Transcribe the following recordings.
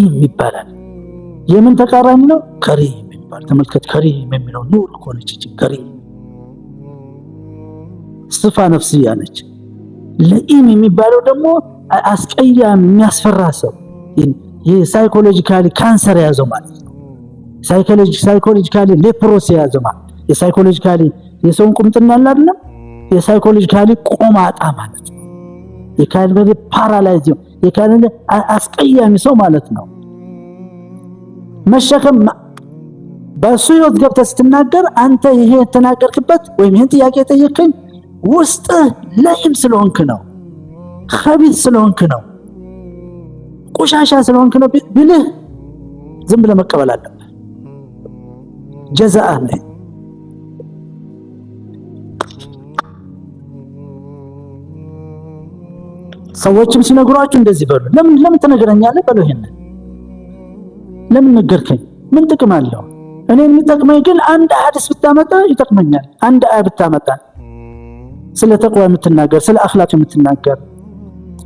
ለኢም ይባላል። የምን ተቃራኒ ነው? ከሪም ይባላል። ተመልከት፣ ከሪም የሚለው ኑር እኮ ነች። ከሪም ስፋ ነፍስያ ነች። ለኢም የሚባለው ደግሞ አስቀያሚ የሚያስፈራ ሰው፣ ይህ ሳይኮሎጂካሊ ካንሰር የያዘው ማለት ነው። ሳይኮሎጂካሊ ሌፕሮስ የያዘው ማለት የሳይኮሎጂካሊ የሰውን ቁምጥና አለ አይደለም፣ የሳይኮሎጂካሊ ቆማጣ ማለት ነው። የካልበለ ፓራላይዝ የካልበለ አስቀያሚ ሰው ማለት ነው። መሸከም በሱ ህይወት ገብተህ ስትናገር አንተ ይሄ የተናገርክበት ወይም ይሄን ጥያቄ የጠየቅከኝ ውስጥ ለኢም ስለሆንክ ነው፣ ኸቢት ስለሆንክ ነው፣ ቆሻሻ ስለሆንክ ነው ቢልህ ዝም ብለህ መቀበል አለብህ። ጀዛአ ነው። ሰዎችም ሲነግሯችሁ እንደዚህ በሉ። ለምን ተነግረኛለህ በሉ። ይሄን ለምን ነገርከኝ? ምን ጥቅም አለው? እኔ የሚጠቅመኝ ግን አንድ ሐዲስ ብታመጣ ይጠቅመኛል። አንድ አያ ብታመጣ ስለ ተቅዋ የምትናገር፣ ስለ አኽላቅ የምትናገር፣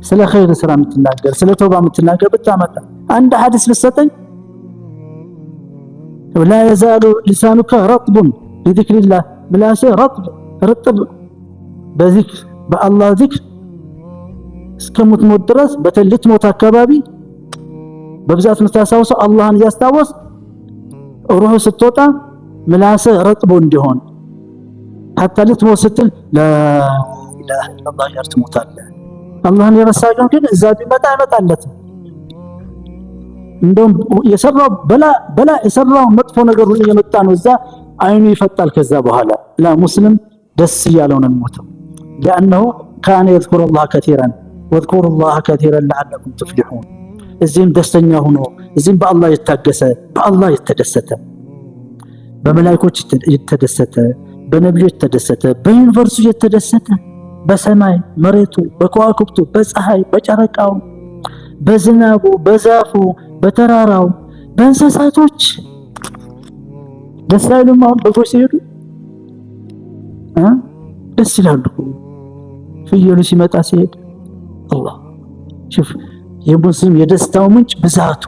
ስለ ኸይር ስራ የምትናገር፣ ስለ ተውባ የምትናገር ብታመጣ አንድ ሐዲስ ብትሰጠኝ ولا يزال لسانك رطب بذكر الله بلاسه رطب بذكر بالله ذكر እስከምትሞት ድረስ በተልትሞት አካባቢ በብዛት መስታሳውስ አላህን ያስታወስ ሩህ ስትወጣ ምላሰ ረጥቦ እንዲሆን hatta ልትሞት ስትል لا اله الا الله ያርትሞታለህ። አላህን የረሳው ግን እዛ ቢመጣ አይመጣለት። እንደውም የሰራው በላ የሰራው መጥፎ ነገር ሁሉ የመጣ ነው። እዛ አይኑ ይፈጣል። ከዛ በኋላ ላ ሙስሊም ደስ ያለው ነው የሚሞተው። لانه كان يذكر الله كثيرا واذكروا الله كثيرا لعلكم تفلحون። እዚህም ደስተኛ ሆኖ እዚህም በአላህ የታገሰ በአላህ የተደሰተ በመላእክቶች የተደሰተ በነብዮች የተደሰተ በዩኒቨርሱ የተደሰተ በሰማይ መሬቱ በከዋክብቱ በፀሐይ በጨረቃው በዝናቡ በዛፉ በተራራው በእንስሳቶች ደስ አይሉም? አሁን በጎች ሲሄዱ ደስ ይላሉ። ፍየሉ ሲመጣ ሲሄድ አላህ ሽፍ የሙስሊም የደስታው ምንጭ ብዛቱ